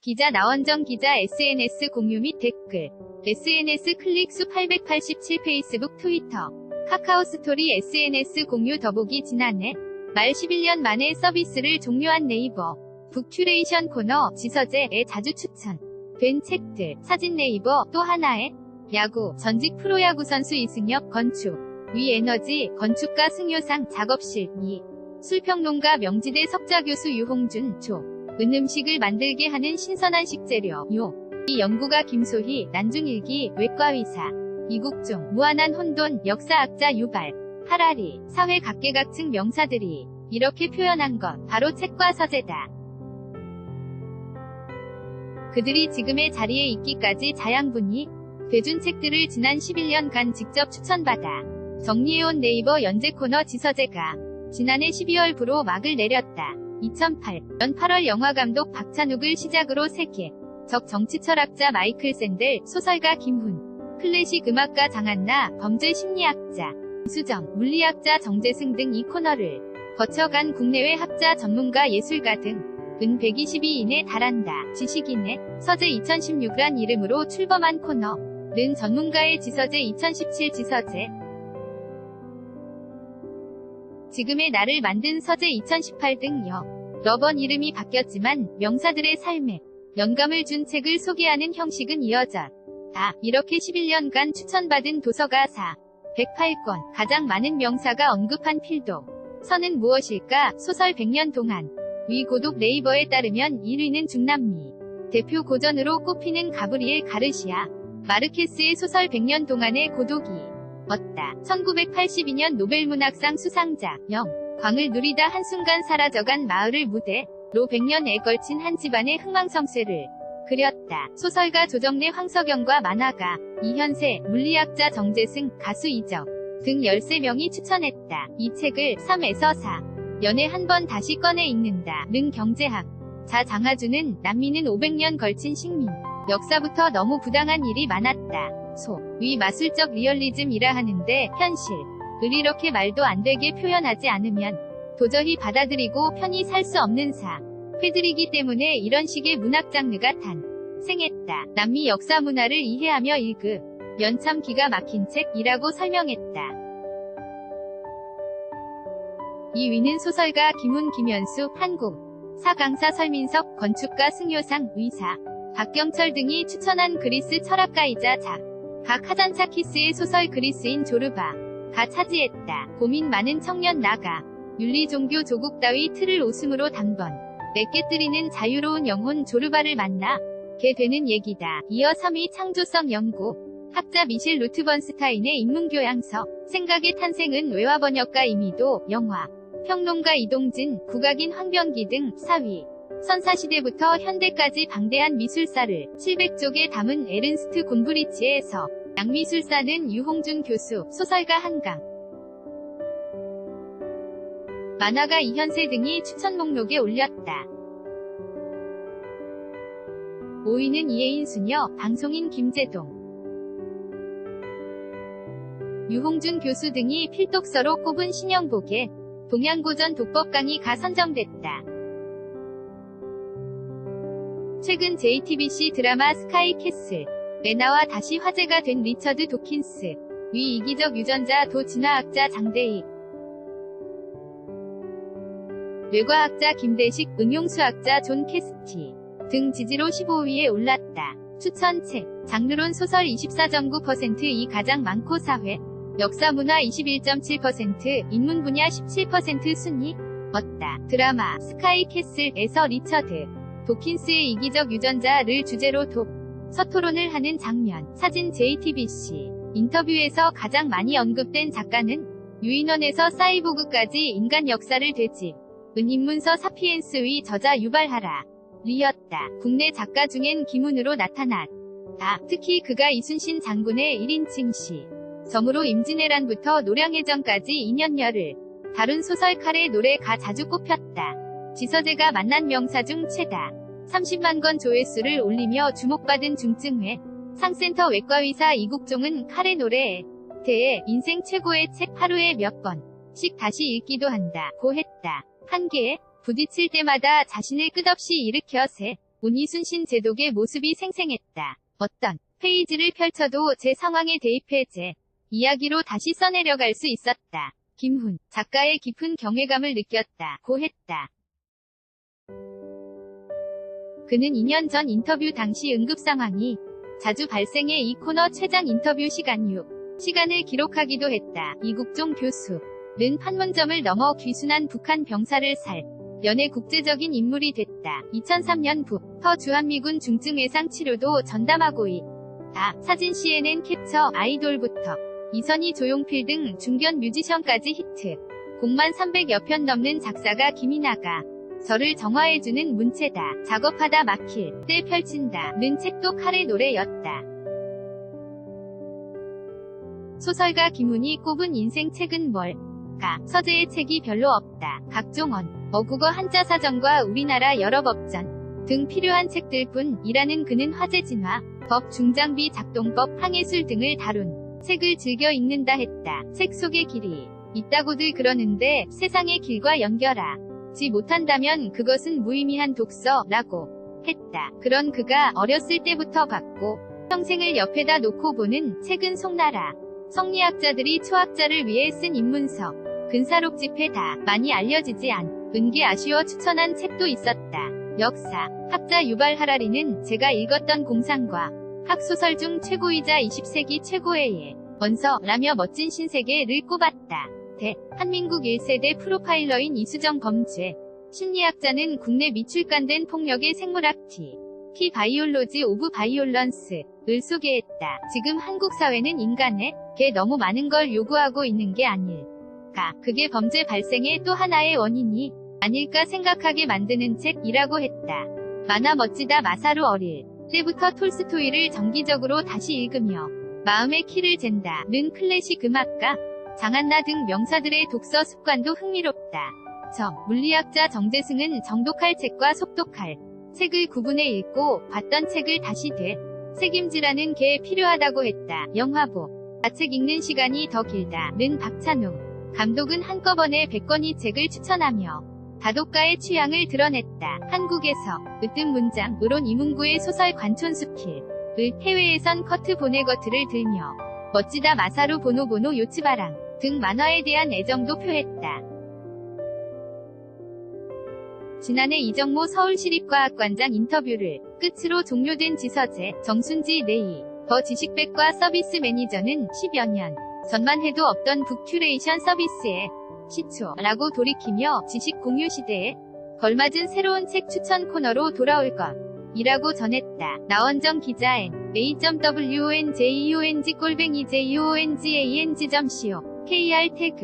기자 나원정 기자 SNS 공유 및 댓글. SNS 클릭수 887 페이스북 트위터. 카카오 스토리 SNS 공유 더보기 지난해 말 11년 만에 서비스를 종료한 네이버. 북큐레이션 코너 지서재에 자주 추천된 책들. 사진 네이버. 또 하나의 야구. 전직 프로야구 선수 이승엽. 건축. 위에너지. 건축가 승효상. 작업실. 이. 술평론가 명지대 석좌교수 유홍준. 조. 은음식을 만들게 하는 신선한 식재료. 요. 이 연구가 김소희. 난중일기. 외과의사. 이국종. 무한한 혼돈. 역사학자 유발. 하라리. 사회 각계각층 명사들이 이렇게 표현한 것. 바로 책과 서재다. 그들이 지금의 자리에 있기까지 자양분이 돼준 책들을 지난 11년간 직접 추천받아 정리해온 네이버 연재 코너 지서재가 지난해 12월부로 막을 내렸다. 2008년 8월 영화감독 박찬욱을 시작으로 세계 적 정치철학자 마이클 샌델, 소설가 김훈, 클래식 음악가 장한나, 범죄 심리학자 수정, 물리학자 정재승 등 이 코너를 거쳐간 국내외 학자 전문가 예술가 등 은 120위인에 달한다. 지식인의 서재 2016란 이름으로 출범한 코너. 는 전문가의 지서재 2017 지서재. 지금의 나를 만든 서재 2018 등 여러 번 이름이 바뀌었지만 명사들의 삶에 영감을 준 책을 소개하는 형식은 이어졌다. 이렇게 11년간 추천받은 도서가 408권. 가장 많은 명사가 언급한 필독. 서는 무엇일까? 소설 100년 동안. 위 고독. 네이버에 따르면 1위는 중남미 대표 고전으로 꼽히는 가브리엘 가르시아 마르케스의 소설 100년 동안의 고독이 얻다. 1982년 노벨문학상 수상자. 광을 누리다 한순간 사라져간 마을을 무대로 100년에 걸친 한 집안의 흥망성쇠를 그렸다. 소설가 조정래 황석영과 만화가 이현세, 물리학자 정재승, 가수 이적 등 13명이 추천했다. 이 책을 3에서 4년에 한 번 다시 꺼내 읽는다. 는 경제학 자 장하준은 남미는 500년 걸친 식민 역사부터 너무 부당한 일이 많았다. 위 마술적 리얼리즘이라 하는데 현실을 이렇게 말도 안 되게 표현하지 않으면 도저히 받아들이고 편히 살 수 없는 회들이기 때문에 이런 식의 문학 장르가 탄생했다. 남미 역사 문화를 이해하며 읽으면 참 기가 막힌 책이라고 설명했다. 이 위는 소설가 김훈, 김현수, 한국사 강사 설민석, 건축가 승효상, 의사 박경철 등이 추천한 그리스 철학가이자 각 카잔차키스의 소설 그리스인 조르바가 차지했다. 고민 많은 청년 나가 윤리 종교 조국 따위 틀을 웃음으로 단번 내깨뜨리는 자유로운 영혼 조르바를 만나게 되는 얘기다. 이어 3위 창조성 연구 학자 미셸 루트번스타인의 인문교양서 생각의 탄생은 외화 번역가 이미도 영화 평론가 이동진, 국악인 황병기 등 4위 선사시대부터 현대까지 방대한 미술사를 700쪽에 담은 에른스트 곤브리치에서 양미술사는 유홍준 교수, 소설가 한강 만화가 이현세 등이 추천 목록에 올렸다. 5위는 이혜인 수녀, 방송인 김재동, 유홍준 교수 등이 필독서로 꼽은 신영복의 동양고전 독법 강의가 선정됐다. 최근 JTBC 드라마 스카이캐슬에 나와 다시 화제가 된 리처드 도킨스, 위 이기적 유전자 도 진화학자 장대익, 뇌과학자 김대식, 응용수학자 존 캐스티 등 지지로 15위에 올랐다. 추천책, 장르론 소설 24.9%이 가장 많고 사회, 역사문화 21.7%, 인문 분야 17% 순위 얻다. 드라마 스카이캐슬에서 리처드 도킨스의 이기적 유전자를 주제로 서토론을 하는 장면. 사진 JTBC 인터뷰에서 가장 많이 언급된 작가는 유인원에서 사이보그까지 인간 역사를 되짚은 인문서 사피엔스의 저자 유발 하라리였다. 국내 작가 중엔 기문으로 나타났다. 특히 그가 이순신 장군의 1인칭 시 점으로 임진왜란부터 노량해전까지 2년여를 다룬 소설 칼의 노래가 자주 꼽혔다. 지서재가 만난 명사 중 최다 30만 건 조회수를 올리며 주목받은 중증외 상센터 외과의사 이국종은 칼의 노래에 대해 인생 최고의 책 하루에 몇 번씩 다시 읽기도 한다고 했다. 한계에 부딪힐 때마다 자신을 끝없이 일으켜 온이순신 제독의 모습이 생생했다. 어떤 페이지를 펼쳐도 제 상황에 대입해 제 이야기로 다시 써내려갈 수 있었다. 김훈 작가의 깊은 경외감을 느꼈다. 고 했다. 그는 2년 전 인터뷰 당시 응급 상황이 자주 발생해 이 코너 최장 인터뷰 시간을 기록하기도 했다. 이국종 교수는 판문점을 넘어 귀순한 북한 병사를 연해 국제적인 인물이 됐다. 2003년부터 주한미군 중증 외상 치료도 전담하고 있다. 사진 CNN 캡처 아이돌부터 이선희 조용필 등 중견 뮤지션까지 히트. 곡만 300여 편 넘는 작사가 김이나가 저를 정화해주는 문체다. 작업하다 막힐 때 펼친다는 책도 칼의 노래였다. 소설가 김훈이 꼽은 인생 책은 뭘까? 서재의 책이 별로 없다. 각종 국어 한자 사전과 우리나라 여러 법전 등 필요한 책들뿐이라는 그는 화재 진화, 법 중장비 작동법, 항해술 등을 다룬 책을 즐겨 읽는다 했다. 책 속에 길이 있다고들 그러는데 세상의 길과 연결하지 못한다면 그것은 무의미한 독서라고 했다. 그런 그가 어렸을 때부터 봤고 평생을 옆에다 놓고 보는 책은 송나라 성리학자들이 초학자를 위해 쓴 입문서 근사록집에 다 많이 알려지지 않은 게 아쉬워 추천한 책도 있었다. 역사 학자 유발 하라리는 제가 읽었던 공상과 학소설 중 최고이자 20세기 최고의 원서라며 멋진 신세계를 꼽았다. 한민국 1세대 프로파일러인 이수정 범죄 심리학자는 국내 미출간된 폭력의 생물학 T 바이올로지 오브 바이올런스를 소개했다. 지금 한국 사회는 인간에게 너무 많은 걸 요구하고 있는 게 아닐까. 그게 범죄 발생의 또 하나의 원인이 아닐까 생각하게 만드는 책이라고 했다. 만화 멋지다. 마사루 어릴 때부터 톨스토이를 정기적으로 다시 읽으며 마음의 키를 잰다는 클래식 음악가 장한나 등 명사들의 독서 습관도 흥미롭다. 물리학자 정재승은 정독할 책과 속독할 책을 구분해 읽고 봤던 책을 다시 책임지라는 게 필요하다고 했다. 영화보 책 읽는 시간이 더 길다는 박찬웅 감독은 한꺼번에 100권의 책을 추천하며 다독가의 취향을 드러냈다. 한국에서 으뜸 문장으론 이문구의 소설 관촌숲길을 해외에선 커트 보네거트를 들며 멋지다. 마사루 보노보노 요츠바랑 등 만화에 대한 애정도 표했다. 지난해 이정모 서울시립과학관장 인터뷰를 끝으로 종료된 지서재 정순지 네이 더 지식백과 서비스 매니저는 10여 년 전만 해도 없던 북큐레이션 서비스의 시초라고 돌이키며 지식 공유 시대에 걸맞은 새로운 책 추천 코너로 돌아올 것이라고 전했다. 나원정 기자 n.a.wonjeong@joongang.co.kr 태그